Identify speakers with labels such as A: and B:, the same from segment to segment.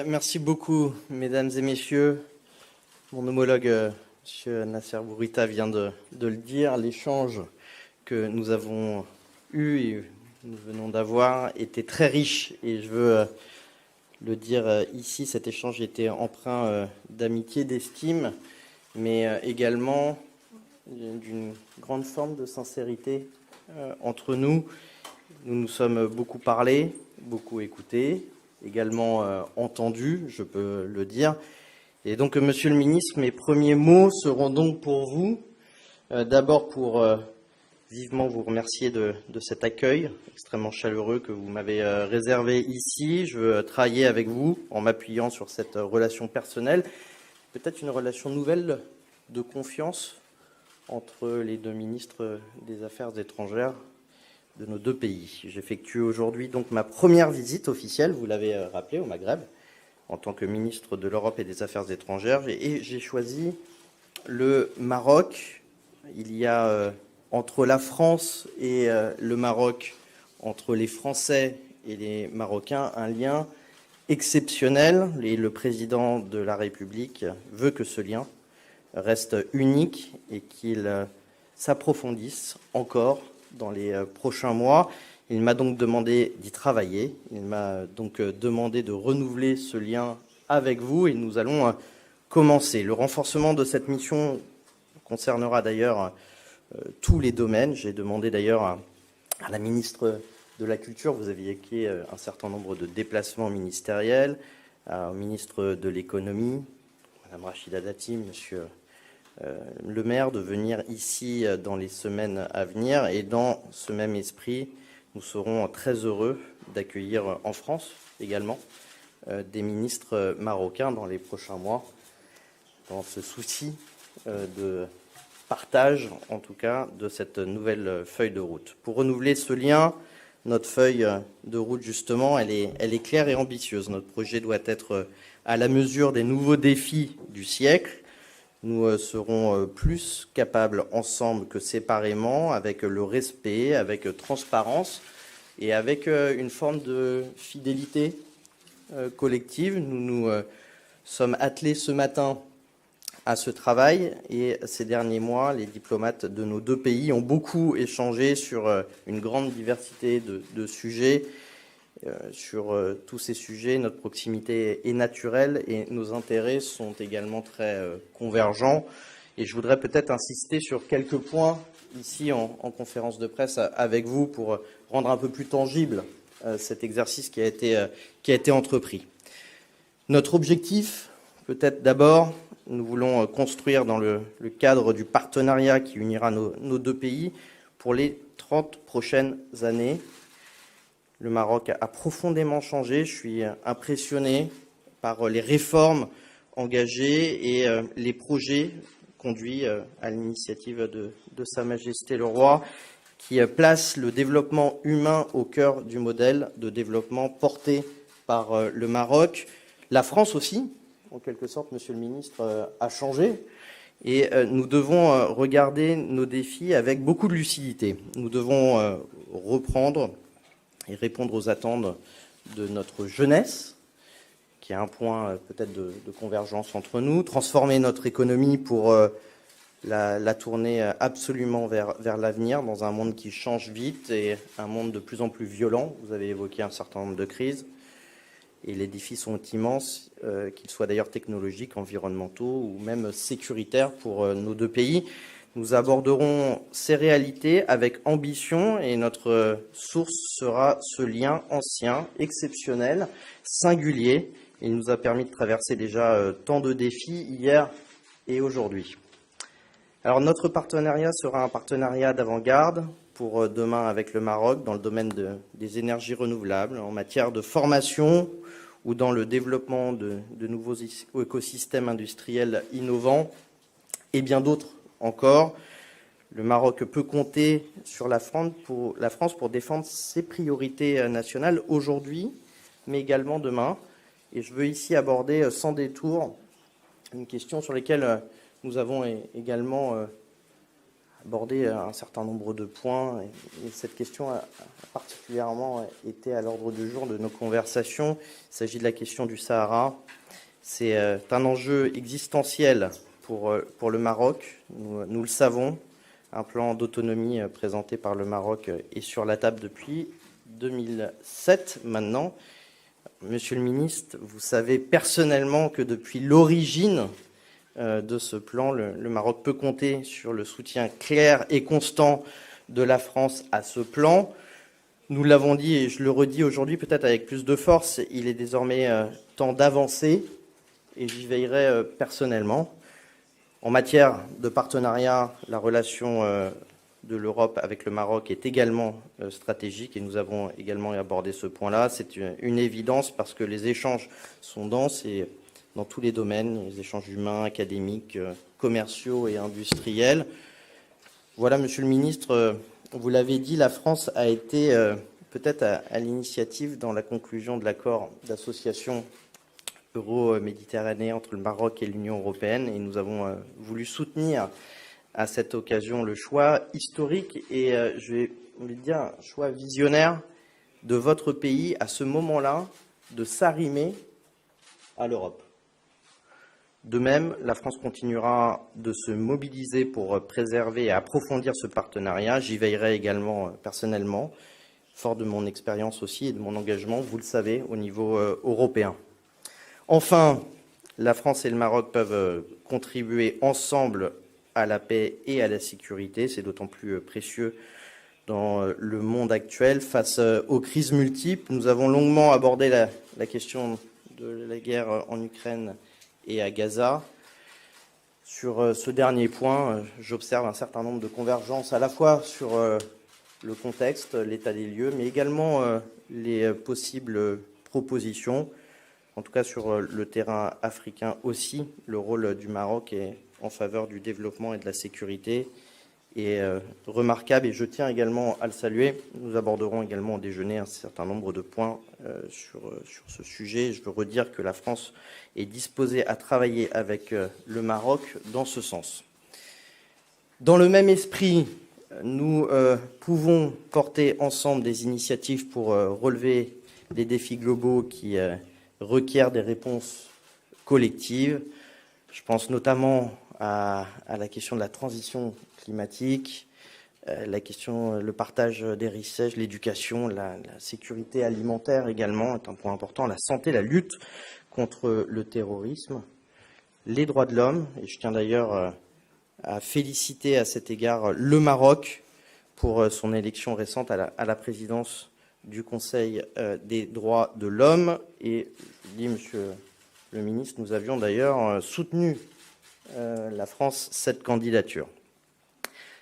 A: Merci beaucoup, mesdames et messieurs. Mon homologue, M. Nasser Bourita, vient de le dire. L'échange que nous avons eu et nous venons d'avoir était très riche. Et je veux le dire ici, cet échange était empreint d'amitié, d'estime, mais également d'une grande forme de sincérité entre nous. Nous nous sommes beaucoup parlé, beaucoup écouté, également entendu, je peux le dire. Et donc, Monsieur le Ministre, mes premiers mots seront donc pour vous. D'abord pour vivement vous remercier de cet accueil extrêmement chaleureux que vous m'avez réservé ici. Je veux travailler avec vous en m'appuyant sur cette relation personnelle, peut-être une relation nouvelle de confiance entre les deux ministres des Affaires étrangères de nos deux pays. J'effectue aujourd'hui donc ma première visite officielle, vous l'avez rappelé, au Maghreb, en tant que ministre de l'Europe et des Affaires étrangères. Et j'ai choisi le Maroc. Il y a entre la France et le Maroc, entre les Français et les Marocains, un lien exceptionnel. Et le président de la République veut que ce lien reste unique et qu'il s'approfondisse encore dans les prochains mois. Il m'a donc demandé d'y travailler. Il m'a donc demandé de renouveler ce lien avec vous et nous allons commencer. Le renforcement de cette mission concernera d'ailleurs tous les domaines. J'ai demandé d'ailleurs à la ministre de la Culture, vous aviez évoqué un certain nombre de déplacements ministériels, au ministre de l'Économie, Mme Rachida Dati, Monsieur le maire, de venir ici dans les semaines à venir. Et dans ce même esprit, nous serons très heureux d'accueillir en France également des ministres marocains dans les prochains mois, dans ce souci de partage, en tout cas, de cette nouvelle feuille de route. Pour renouveler ce lien, notre feuille de route, justement, elle est claire et ambitieuse. Notre projet doit être à la mesure des nouveaux défis du siècle. Nous serons plus capables ensemble que séparément, avec le respect, avec transparence et avec une forme de fidélité collective. Nous nous sommes attelés ce matin à ce travail et ces derniers mois, les diplomates de nos deux pays ont beaucoup échangé sur une grande diversité de sujets. Sur tous ces sujets, notre proximité est naturelle et nos intérêts sont également très convergents. Et je voudrais peut-être insister sur quelques points ici en conférence de presse avec vous pour rendre un peu plus tangible cet exercice qui a été entrepris. Notre objectif, peut-être d'abord, nous voulons construire dans le cadre du partenariat qui unira nos deux pays pour les 30 prochaines années. Le Maroc a profondément changé. Je suis impressionné par les réformes engagées et les projets conduits à l'initiative de Sa Majesté le Roi, qui placent le développement humain au cœur du modèle de développement porté par le Maroc. La France aussi, en quelque sorte, Monsieur le Ministre, a changé. Et nous devons regarder nos défis avec beaucoup de lucidité. Nous devons reprendre et répondre aux attentes de notre jeunesse, qui est un point peut-être de convergence entre nous, transformer notre économie pour la tourner absolument vers l'avenir, dans un monde qui change vite et un monde de plus en plus violent. Vous avez évoqué un certain nombre de crises, et les défis sont immenses, qu'ils soient d'ailleurs technologiques, environnementaux ou même sécuritaires pour nos deux pays. Nous aborderons ces réalités avec ambition et notre source sera ce lien ancien, exceptionnel, singulier. Il nous a permis de traverser déjà tant de défis hier et aujourd'hui. Alors notre partenariat sera un partenariat d'avant-garde pour demain avec le Maroc dans le domaine des énergies renouvelables, en matière de formation ou dans le développement de nouveaux écosystèmes industriels innovants et bien d'autres encore. Le Maroc peut compter sur la France pour défendre ses priorités nationales aujourd'hui, mais également demain. Et je veux ici aborder sans détour une question sur laquelle nous avons également abordé un certain nombre de points et cette question a particulièrement été à l'ordre du jour de nos conversations. Il s'agit de la question du Sahara. C'est un enjeu existentiel pour le Maroc, nous le savons. Un plan d'autonomie présenté par le Maroc est sur la table depuis 2007 maintenant. Monsieur le ministre, vous savez personnellement que depuis l'origine de ce plan, le Maroc peut compter sur le soutien clair et constant de la France à ce plan. Nous l'avons dit et je le redis aujourd'hui peut-être avec plus de force, il est désormais temps d'avancer et j'y veillerai personnellement. En matière de partenariat, la relation de l'Europe avec le Maroc est également stratégique et nous avons également abordé ce point-là. C'est une évidence parce que les échanges sont denses et dans tous les domaines, les échanges humains, académiques, commerciaux et industriels. Voilà, Monsieur le Ministre, vous l'avez dit, la France a été peut-être à l'initiative dans la conclusion de l'accord d'association euro-méditerranéen entre le Maroc et l'Union européenne et nous avons voulu soutenir à cette occasion le choix historique et je vais dire un choix visionnaire de votre pays à ce moment-là de s'arrimer à l'Europe. De même, la France continuera de se mobiliser pour préserver et approfondir ce partenariat. J'y veillerai également personnellement, fort de mon expérience aussi et de mon engagement, vous le savez, au niveau européen. Enfin, la France et le Maroc peuvent contribuer ensemble à la paix et à la sécurité. C'est d'autant plus précieux dans le monde actuel. Face aux crises multiples, nous avons longuement abordé la question de la guerre en Ukraine et à Gaza. Sur ce dernier point, j'observe un certain nombre de convergences à la fois sur le contexte, l'état des lieux, mais également les possibles propositions. En tout cas, sur le terrain africain aussi, le rôle du Maroc est en faveur du développement et de la sécurité est remarquable et je tiens également à le saluer. Nous aborderons également au déjeuner un certain nombre de points sur ce sujet. Je veux redire que la France est disposée à travailler avec le Maroc dans ce sens. Dans le même esprit, nous pouvons porter ensemble des initiatives pour relever les défis globaux qui requièrent des réponses collectives. Je pense notamment à la question de la transition climatique, la question, le partage des richesses, l'éducation, la sécurité alimentaire également est un point important, la santé, la lutte contre le terrorisme, les droits de l'homme, et je tiens d'ailleurs à féliciter à cet égard le Maroc pour son élection récente à la présidence du Conseil des droits de l'homme. Et je vous dis, Monsieur le ministre, nous avions d'ailleurs soutenu la France cette candidature.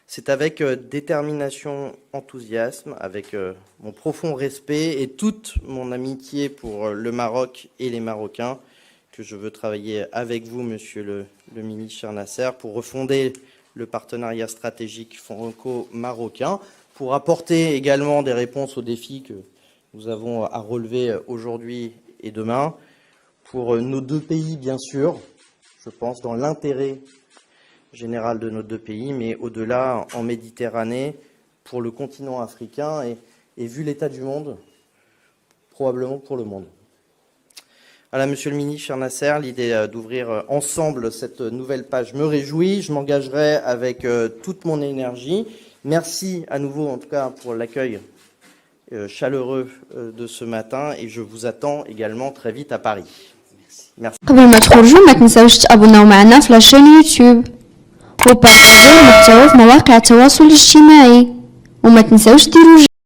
A: C'est avec détermination, enthousiasme, avec mon profond respect et toute mon amitié pour le Maroc et les Marocains que je veux travailler avec vous, Monsieur le ministre cher Nasser, pour refonder le partenariat stratégique franco-marocain, pour apporter également des réponses aux défis que nous avons à relever aujourd'hui et demain, pour nos deux pays, bien sûr, je pense, dans l'intérêt général de nos deux pays, mais au-delà, en Méditerranée, pour le continent africain et vu l'état du monde, probablement pour le monde. Voilà, Monsieur le ministre, cher Nasser, l'idée d'ouvrir ensemble cette nouvelle page me réjouit. Je m'engagerai avec toute mon énergie. Merci à nouveau, en tout cas, pour l'accueil chaleureux de ce matin et je vous attends également très vite à Paris. Merci.
B: قبل ما تخرجوا ما تنساوش تابوناو معنا في لاشين يوتيوب وبارطاجيو المحتوى في مواقع التواصل الاجتماعي وما تنساوش ديروا